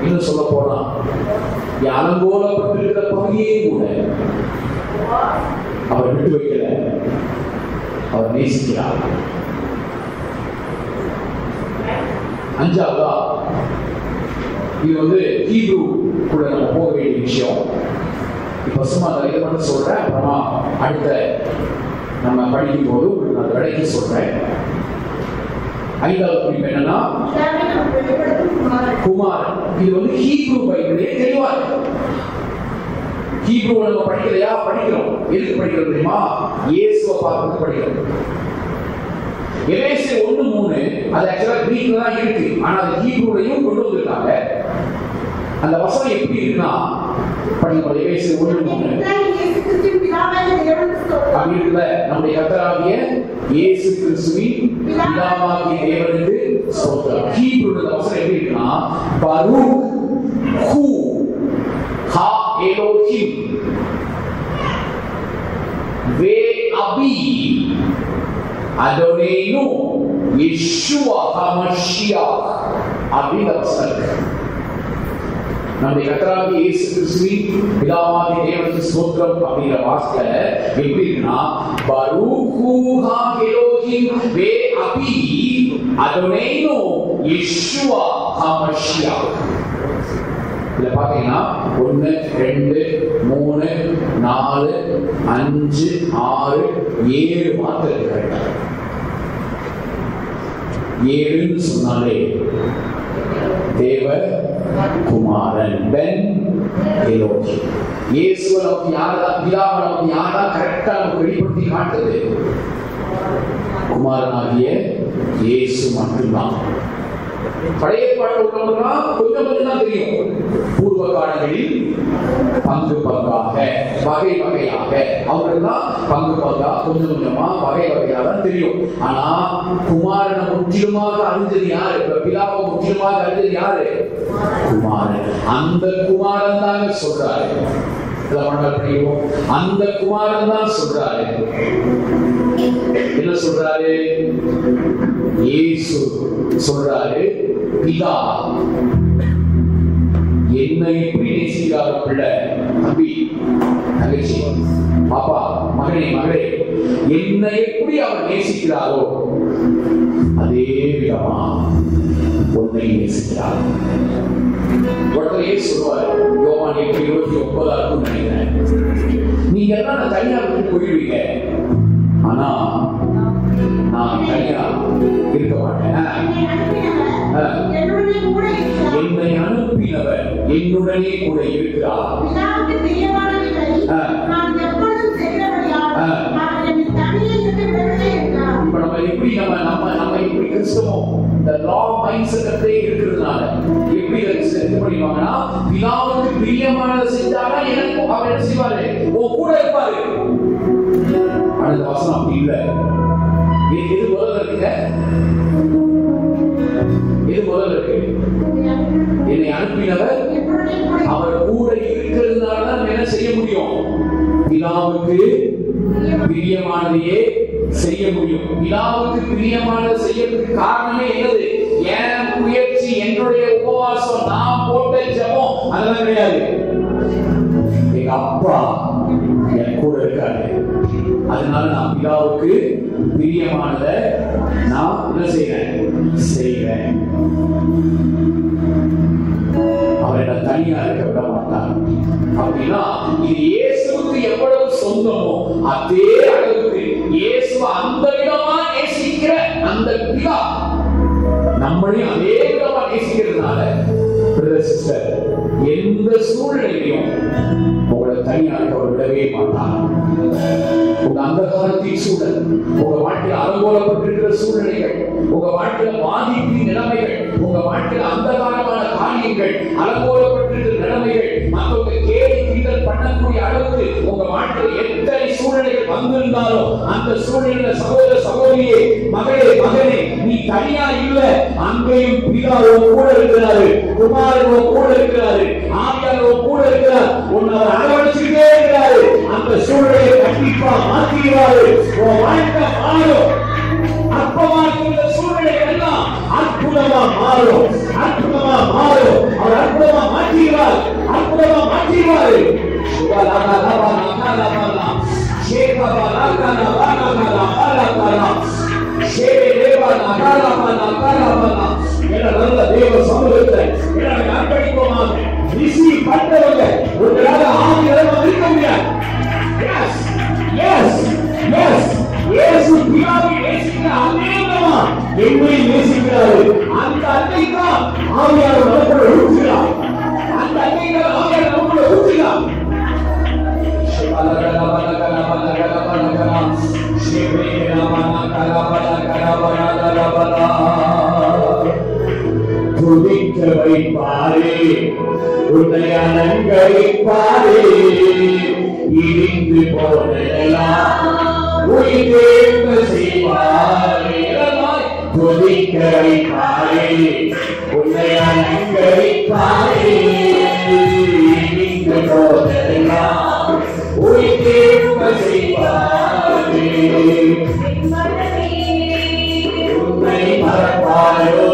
இன்னும் சொல்ல போனா அலங்கோலப்பட்டிருக்கிற பகுதியே கூட அவர் விட்டு வைக்கல, அவர் நேசிக்கிறார். அஞ்சாவதா, இது ஹீப்ரு கூட நம்ம போக வேண்டிய விஷயம். இப்ப சும்மா இதை மட்டும் சொல்றேன், அப்புறமா அடுத்த நம்ம படிக்கும் போது உங்களுக்கு நான் விடைக்கு சொல்றேன். ஐந்தாவது குறிப்பு என்னன்னா குமாரன். இது ஹீப்ரு பைபிளே தெளிவா இருக்கு. ஹீப்ருவை நம்ம படிக்கலையா? படிக்கிறோம். எதுக்கு படிக்கிறோம் தெரியுமா? இயேசுவை பார்த்து படிக்கிறோம். எபேசியர் 1:3 அது ஆக்சுவலா கிரீக்ல தான் இருக்கு, ஆனா அது ஹீப்ருலையும் கொண்டு வந்திருக்காங்க. அந்த வசனம் எப்படி இருக்குன்னா, படிங்க எபேசியர் 1:3 அப்படி இருக்குல்ல, நம்முடைய கர்த்தராகிய இயேசு கிறிஸ்துவின் பிதாவாகிய தேவனுக்கு ஸ்தோத்திரம். ஹீப்ருல அந்த வசனம் எப்படி இருக்குன்னா, பரூக் ஹூ ஹா எலோஹிம் வே அபி அதோனேனு யெஷுவா ஹமஷியாஹ் அப்படிங்கிற வசனம். நம்முடைய கர்த்தராகிய இயேசு கிறிஸ்துவின் பிதாவாகிய தேவனுக்கு ஸ்தோத்திரம் அப்படிங்கிற வார்த்தை எப்படி இருக்குன்னா, பரூகு ஹா எலோஹிம் வே அபி அதோனேனு யெஷுவா ஹமஷியாஹ். இதுல பாத்தீங்கன்னா 1 2 3 4 5 6 7 வார்த்தை இருக்கு. 7ன்னு சொன்னாலே தேவ குமாரன், பென் எலோஹி. இயேசுவை நமக்கு யாரா, பிதாவை நமக்கு யாரா கரெக்டா நமக்கு வெளிப்படுத்தி காட்டுது? குமாரனாகிய இயேசு மட்டும்தான். பழைய பாட்டு உள்ளவங்கலாம் கொஞ்சம் தான் தெரியும். பூர்வ காலங்களில் பங்கு பங்காக வகை வகையாக அவங்கெல்லாம் பங்கு பங்கா கொஞ்சம் கொஞ்சமா வகை வகையாக தான் தெரியும். ஆனா குமாரனை முற்றிலுமாக அறிஞ்சது யாரு? பிதாவை முற்றிலுமாக அறிஞ்சது யாரு? குமாரன். அந்த குமாரன் தான் சொல்றாரு. அந்த குமாரன் தான் சொல்றாரு. என்ன சொல்றாரு? இயேசு சொல்றாரு, பிதா என்னை எப்படி நேசிக்கிறாரோ, பிள்ளை, தம்பி, தங்கச்சி, பாப்பா, மகனே, மகளே, என்னை எப்படி அவர் நேசிக்கிறாரோ அதே விதமா உன்னை நேசிக்கிறார். உடனே சொல்லுவாரு, யோவான் 8:29 நினைக்கிறேன், நீங்க எல்லாம் நான் தனியா விட்டு போயிடுவீங்க, ஆனா நான் தனியா இருக்க மாட்டேன். என்னை அனுப்பினவர் என்னுடனே கூட இருக்கிறார். இப்ப நம்ம எப்படி நம்ம எப்படி கிறிஸ்தவம் இந்த லா மைண்ட் செட்டே இருக்கிறதுனால எப்படி இது பண்ணிடுவாங்கன்னா, பிதாவுக்கு பிரியமானதை செஞ்சாலும் எனக்கு அவர் என்ன செய்வாரு? உன் கூட இருப்பாரு. அடுத்த வசனம் அப்படி இல்லை. எது முதல்ல இருக்குங்க? எது முதல்ல இருக்கு? என்னை அனுப்பினவர் அவர் கூட இருக்கிறதுனால தான் என்ன செய்ய முடியும்? பிதாவுக்கு பிரியமானதையே செய்ய முடியும். பிதாவுக்கு பிரியமானதை செய்யறதுக்கு காரணமே என்னது? என் முயற்சி, என்னுடைய உபவாசம், நான் போட்ட ஜெபம் அதெல்லாம் கிடையாது. எங்க அப்பா என் கூட இருக்காரு, அதனால நான் பிதாவுக்கு பிரியமானதை நான் என்ன செய்வேன். அவரை நான் தனியா இருக்க விட மாட்டார். அப்படின்னா இது இயேசுவுக்கு எவ்வளவு சொந்தமோ அதே அளவுக்கு இயேசுவை அந்த விதமா நேசிக்கிற அந்த பிதா நம்மளையும் அதே விதமா நேசிக்கிறதுனால சிஸ்டர், எந்த சூழ்நிலையிலும் உங்களை தனியாக அவர் விடவே மாட்டார். உங்க அந்த காலத்தின் சூழல், உங்க வாழ்க்கையில் அலங்கோலப்பட்டிருக்கிற சூழ்நிலைகள், உங்க வாழ்க்கையில பாதிப்பின் நிலைமைகள், உங்க வாழ்க்கையில அந்த காலமான காரியங்கள், அலங்கோலப்பட்டிருக்கிற நிலைமைகள், மற்றவங்க கேலி கிண்டல் பண்ணக்கூடிய அளவுக்கு உங்க வாழ்க்கையில் எத்தனை சூழ்நிலைகள் வந்திருந்தாலும் அந்த சூழ்நிலை சகோதர சகோதரியே, மகளே, மகனே, நீ தனியா இல்ல. அங்கேயும் பிதா கூட இருக்கிறாரு, குமாரன் கூட இருக்கிறாரு, ஆவியானவர் கூட இருக்கிறார். உன்னை அவர் அரவணைச்சுக்கிட்டே இருக்கிறாரு. அந்த சூழ்நிலையை கண்டிப்பா மாற்றிடுவாரு. உன் வாழ்க்கை மாறும். அற்பமா இருக்கிற சூழ்நிலை எல்லாம் அற்புதமா மாறும், அற்புதமா அற்புதமா மாற்றிடுவாரு. தேவ சமூகத்தை அர்ப்பணிப்போமாக. ரிசீவ் பண்றவங்க உங்களால ஆவியானவர் இருக்க முடியாது. எஸ் எஸ் எஸ் இயேசு பிதாவை நேசிக்கிற அநேகமா என்னை நேசிக்கிறாரு. அந்த அன்னைதான் ஆவியானவர் நமக்குள்ள ஊற்றுகிறார். அந்த அன்னைதான் ஆவியானவர் நமக்குள்ள ஊற்றுகிறார். துதிக்க வைப்பாரே, உன்னை அலங்கரிப்பாரே, இடிந்து போனதெல்லாம் உயிர்த்தெழும்ப செய்வாரே. துதிக்க வைப்பாரே, உன்னை அலங்கரிப்பாரே, இடிந்து போனதெல்லாம் உயிர்த்தெழும்ப செய்வாரே. உன்னை மறப்பாரோ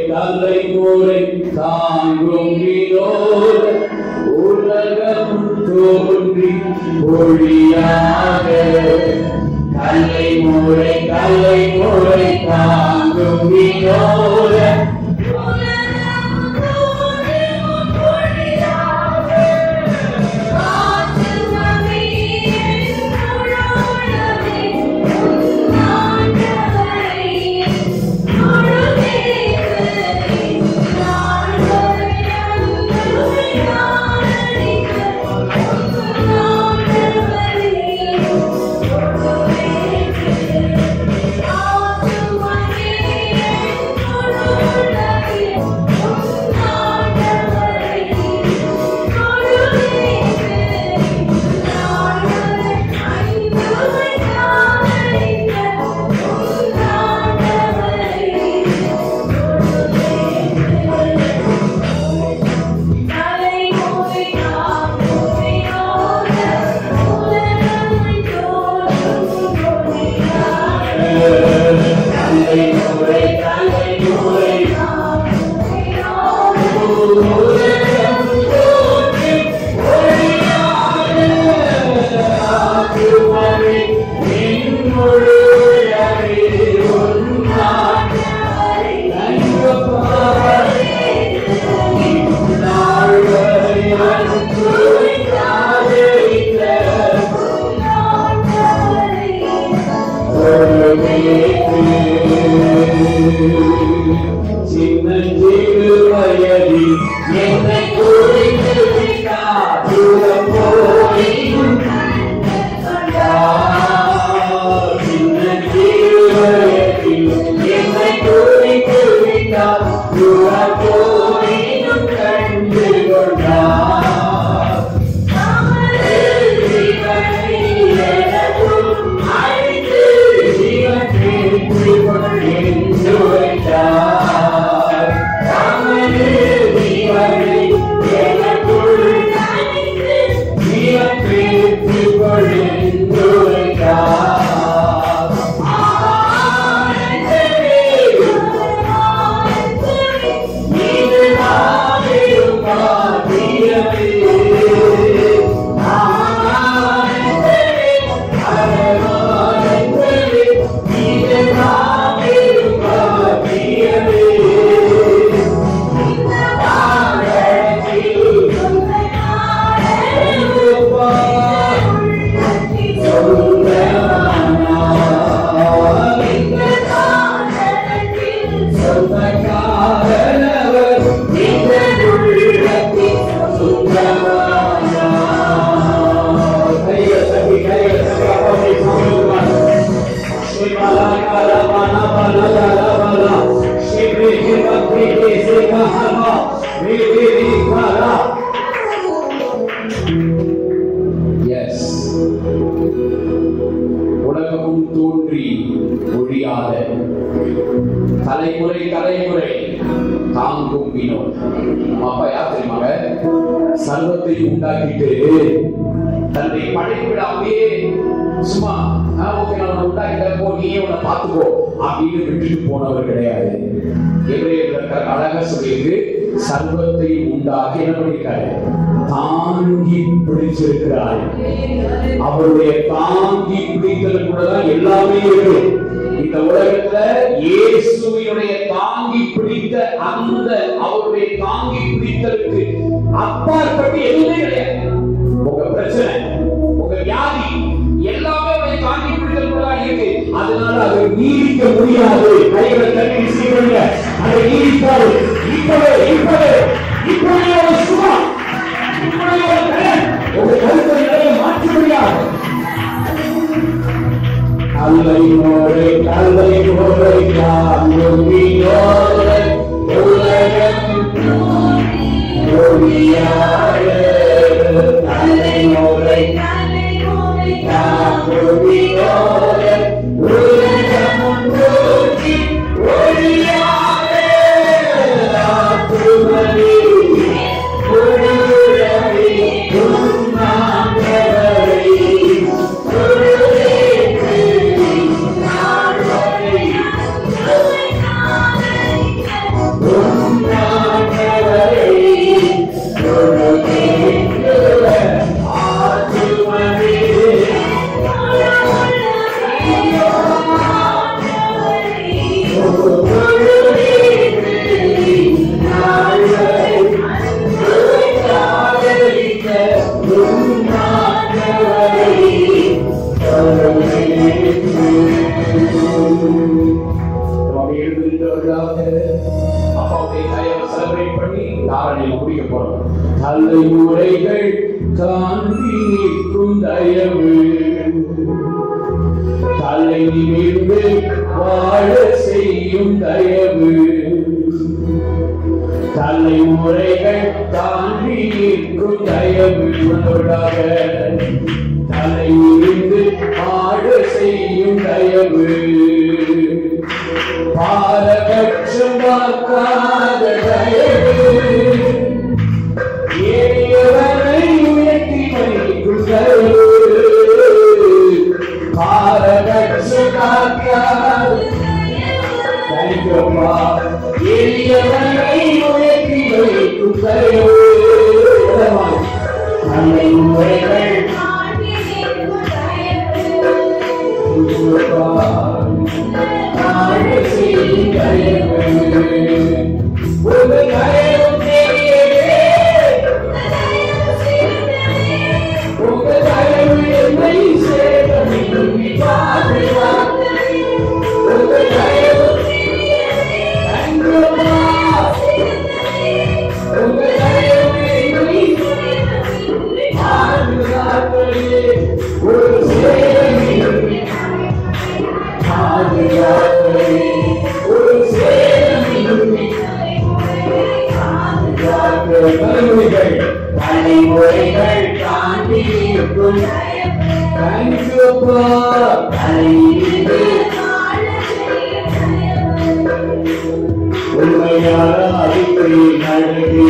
தலைமுறை தாங்கும் வினோத உலகம் தோன்றி ஒளியாக தலைமுறை தாங்கும் வினோத உலகமும் தோன்றி ஒழியாத தலைமுறை தாங்கும் வினோதம். அப்பா யார் தெரியுமாங்க? சர்வத்தை உண்டாக்கிட்டு தன்னை படைப்பிட அப்படியே சும்மா ஓகே நான் உண்டாக்கிட்டப்போ நீயே உன்னை பார்த்துக்கோ அப்படின்னு விட்டுட்டு போனவர் கிடையாது. எபிரேயர் அழகா சொல்லியிருக்கு, சர்வத்தை உண்டாக்கி என்ன பண்ணிருக்காரு? தாங்கி பிடிச்சிருக்கிறார். அவருடைய தாங்கி பிடித்தல் கூட தான் எல்லாமே இருக்கு. இந்த உலகத்துல இயேசுவினுடைய தாங்கி பிடித்த அந்த அவருடைய தாங்கி பிடித்தலுக்கு அப்பாற்பட்டு எதுவுமே கிடையாது. உங்க பிரச்சனை, உங்க வியாதி எல்லாமே உங்களை தாண்டி பிடிக்கிறதா இருக்கு. அதனால அதை நீடிக்க முடியாது. கைகளை தட்டி செய்யுங்க. அதை நீடிக்காது. இப்பவே ஒரு சுகம், இப்பவே ஒரு கடன் உங்க கருத்தை நிலையை மாற்ற முடியாது. அல்லை மோரை காண்போரை உலகம் ஒளியாய அல்லை மோரை காண்போரை உலகம் ஒளியாய ஆத்துமனே ஒளிரவே உன்னாண்டவரை தலைமுறைகள் தாண்டி நிற்கும் தயவு தலை நிமிர்ந்து வாழ செய்யும் தயவு தலைமுறைகள் தாண்டி நிற்கும் தயவு தலை நிமிர்ந்து வாழ செய்யும் தயவு பாரபட்சம் பார்க்காத தயவு ஏழையவரை உயர்த்தி வைக்கும் தயவு பாரபட்சம் பார்க்காத எளியவரை உயர்த்தி வைக்கும் தயவு தலைமுறைகள் தலைமுறைகள் தாண்டி இருக்கும் உண்மையான அறிவுரை நடந்து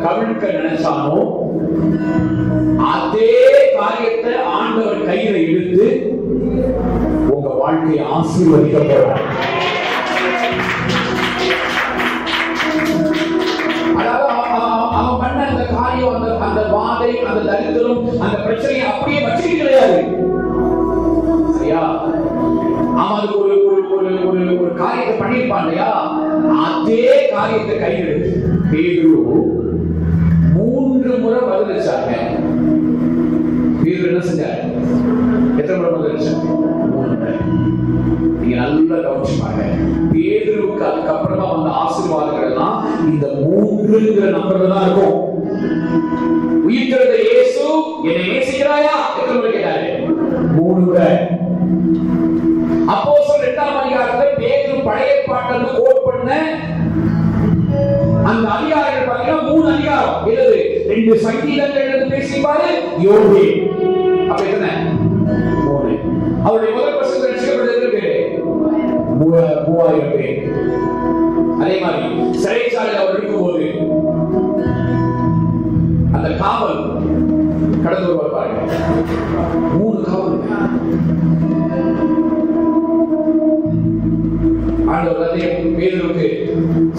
கவிழ்க்க நினைச்சானோ அதே கையில எடுத்து உங்க வாழ்க்கையை ஆசீர்வதிக்க போறார். அவன் பண்ண அந்த காரியம், அந்த வாதை, அந்த தரித்திரம், அந்த பிரச்சனையை அப்படியே வச்சுக்க கிடையாது. சரியா? அவன் அதுக்கு ஒரு காரியத்தை பண்ணிருப்பான் இல்லையா? அதே காரியத்தை கையில் எடுத்து பேதுரு 3 முறை பதிலளிச்சாங்க. பேதுரு என்ன செஞ்சாரு? எத்தனை முறை பதிலளிச்சாங்க? 3 முறை. நீங்க நல்லா கவனிச்சுப்பாங்க. பேதுருவுக்கு அதுக்கப்புறமா வந்த ஆசீர்வாதங்கள் எல்லாம் இந்த 3ங்கிற நம்பர்ல தான் இருக்கும். உயிர்த்தெழுந்த இயேசு என்னை நேசிக்கிறாயா? எத்தனை முறை கேட்டாரு? 3 முறை. அப்போஸ்தலர் 2ஆம் அதிகாரத்துல பேதுரு பழைய ஏற்பாட்டுல கோட் பண்ண அந்த அதிகாரங்கள் பாத்தீங்கன்னா 3 அதிகாரம். எழுது 2 சங்கீதங்கள் எழுது பேசிப்பாரு. யோபு அப்ப என்ன 3. அவருடைய முதல் பிரசங்கம் ரட்சிக்கப்பட்டது பேரு 3000 பேர். அதே மாதிரி சிறைச்சாலையில் அவர் இருக்கும்போது அந்த காவல் கடந்து வருவார்கள். 3 காவல். ஆண்டவர் பேதுருக்கு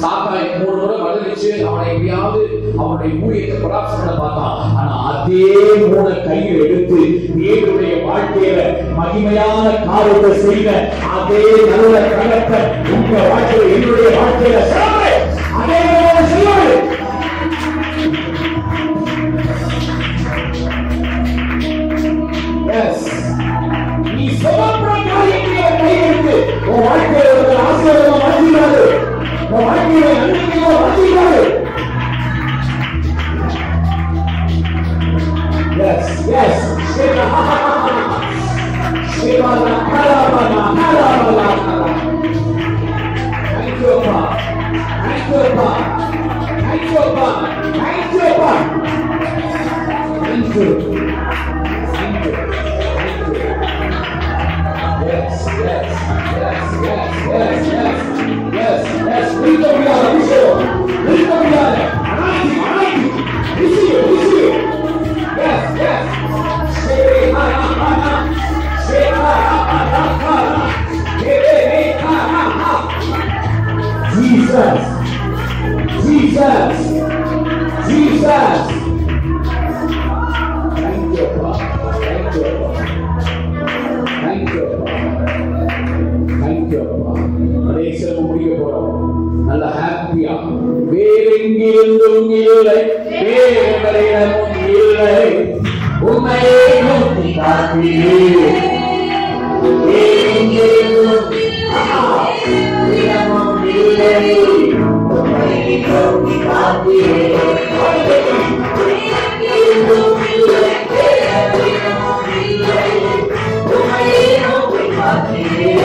சாத்தானை 3 முறை பதிலளிச்சு அவனை எப்படியாவது அவனுடைய ஊழியத்தை கொலாப்ஸ் பண்ண பார்த்தான். ஆனா அதே 3 கையில் எடுத்து பேதுருடைய வாழ்க்கையில மகிமையான காரியத்தை செய்த அதே நல்ல கலத்தை உங்க வாழ்க்கையில, என்னுடைய வாழ்க்கையில அதே செய்வாரு. நீ சமர்ப்பண காரியத்தை கையெழுத்து உன் வாழ்க்கையில ஒரு ஆசீர்வாதமா மாற்றினாரு. உன் வாழ்க்கையில நன்மையா மாற்றினாரு. எஸ் எஸ் சேவானா கலாபனா கலாபனா. Thank you அப்பா. Thank you அப்பா. Thank you அப்பா. Thank you அப்பா. Thank you. Thank you. Yes, yes, yes, yes, yes, yes, yes, yes. Lift up your hands. Lift up your hands. Anointing, anointing. Receive it. Yes, yes. Say ha ha ha ha. Say ha ha ha ha ha. Hey ha ha ha. Jesus, Jesus, Jesus. Thank you, Lord. Thank you, Lord. Thank you. Thank you. கடைசியில் முடிக்க போறோம். நல்ல ஹாப்பியா. வேறெங்கிருந்தும் இல்லை, வேறெவரிடமும் இல்லை, உம்மையே நோக்கி காக்கிறேன். வேறெங்கிருந்தும் இடமும் இல்லை, உம்மையே நோக்கி காக்கிறேன். வேறெங்கிருந்தும் இல்லை, வேறெவரிடமும் இல்லை, உம்மையே நோக்கி காக்கிறேன்.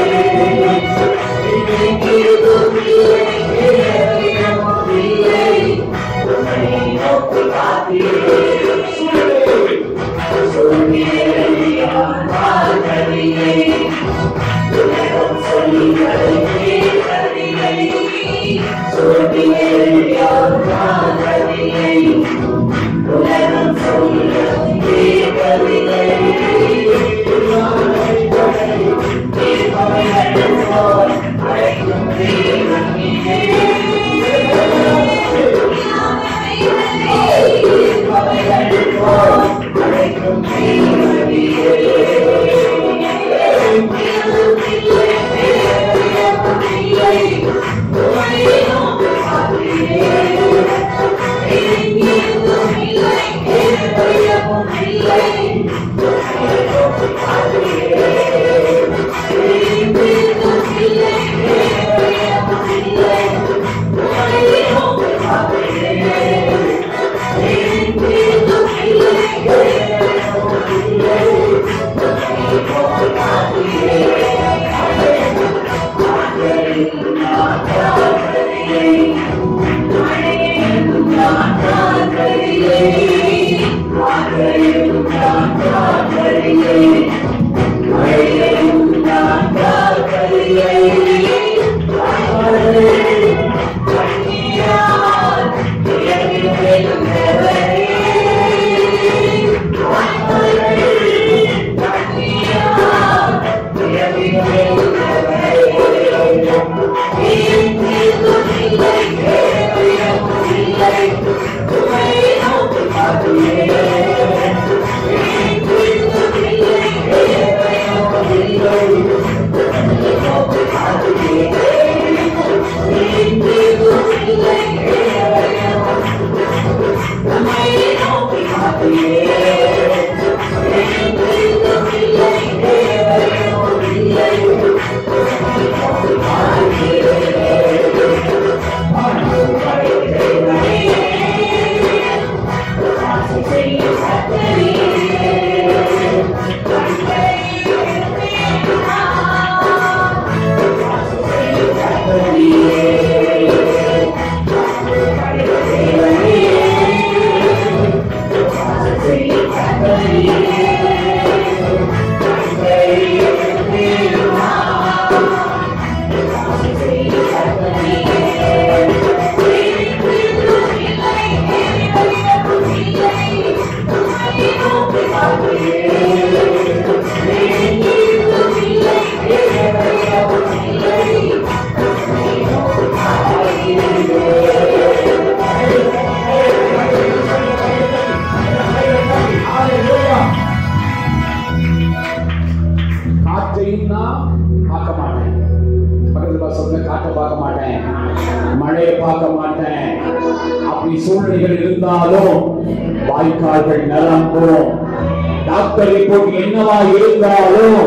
பார்க்க மாட்டேன், மழையை பார்க்க மாட்டேன். அப்படி சூழ்நிலைகள் இருந்தாலும் வாய்க்கால்கள் நிரம்பும். டாக்டர் ரிப்போர்ட் என்னவா இருந்தாலும்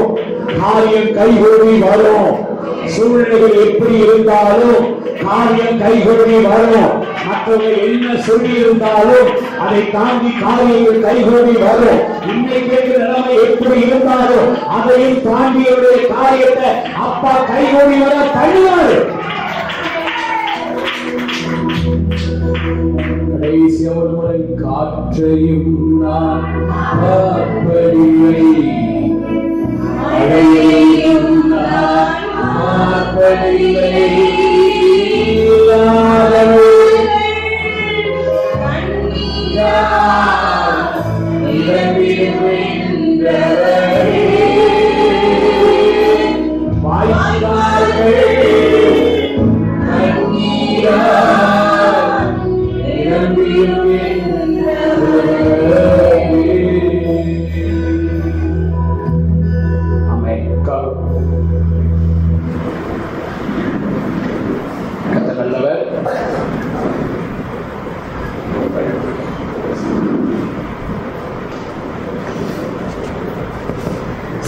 காரியம் கைகூடி வரும். சூழ்நிலைகள் எப்படி இருந்தாலும் காரியம் கைகூடி வரும். மற்றவங்க என்ன சொல்லி இருந்தாலும் அதை தாண்டி காரியங்கள் கைகூடி வரும். இன்னைக்கு நிலைமை எப்படி இருந்தாலும் அதையும் தாண்டி காரியத்தை அப்பா கைகூடி வர தள்ளுவாரு. கடைசி ஒரு முறை காற்றையும் நான் பார்ப்பதில்லை, மழையையும் நான் பார்ப்பதில்லை.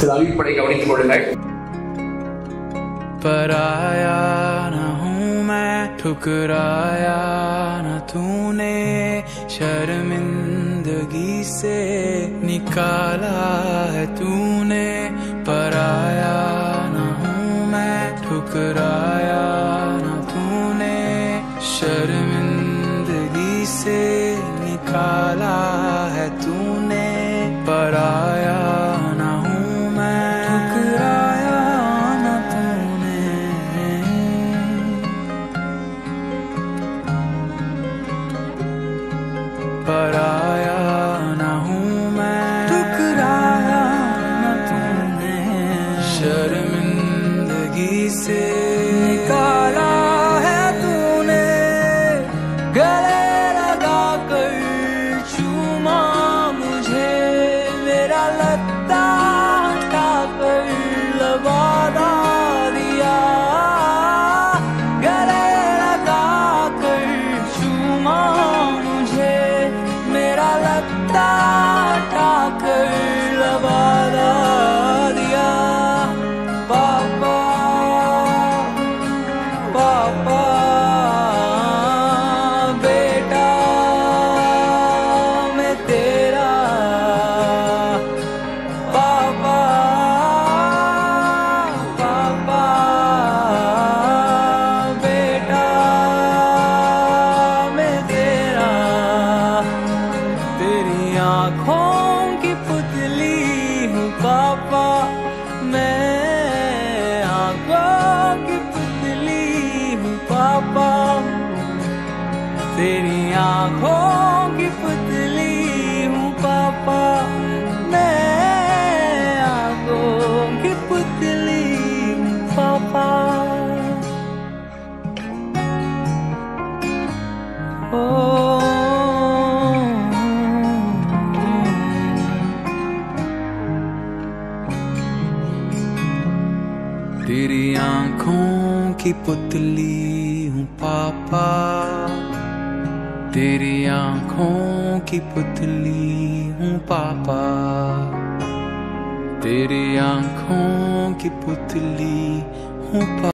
சில அறிவிப்படை கவனித்துக் கொள்ளுங்கள். पराया न हूँ मैं, ठुकराया न तूने, शर्मिंदगी से निकाला है तूने. पराया न हूँ मैं, ठुकराया न तूने, शर्मिंदगी से निकाला है तूने. पराया न हूँ मैं, ठुकराया न तूने. पराया न हूँ मैं, ठुकराया न तूने, शर्मिंदगी से निकाला है तूने. गले लगा कर चूमा मुझे, मेरा लत्ता हटा कर लबादा दिया. गले लगा कर चूमा मुझे, मेरा लत्ता हटा कर लबादा दिया. पापा पापा बेटा मैं तेरा. पापा पापा बेटा मैं तेरा. तेरी आँखों की पुतली हूँ पापा, मैं आँखों की पुतली हूँ पापा. तेरी आँखों की पुतली हूँ पापा, मैं आँखों की पुतली हूँ पापा. ओ तेरी आँखों की पुतली हूँ पापा, तेरी आँखों की पुतली हूँ पापा. तेरी आँखों की पुतली हूँ पापा.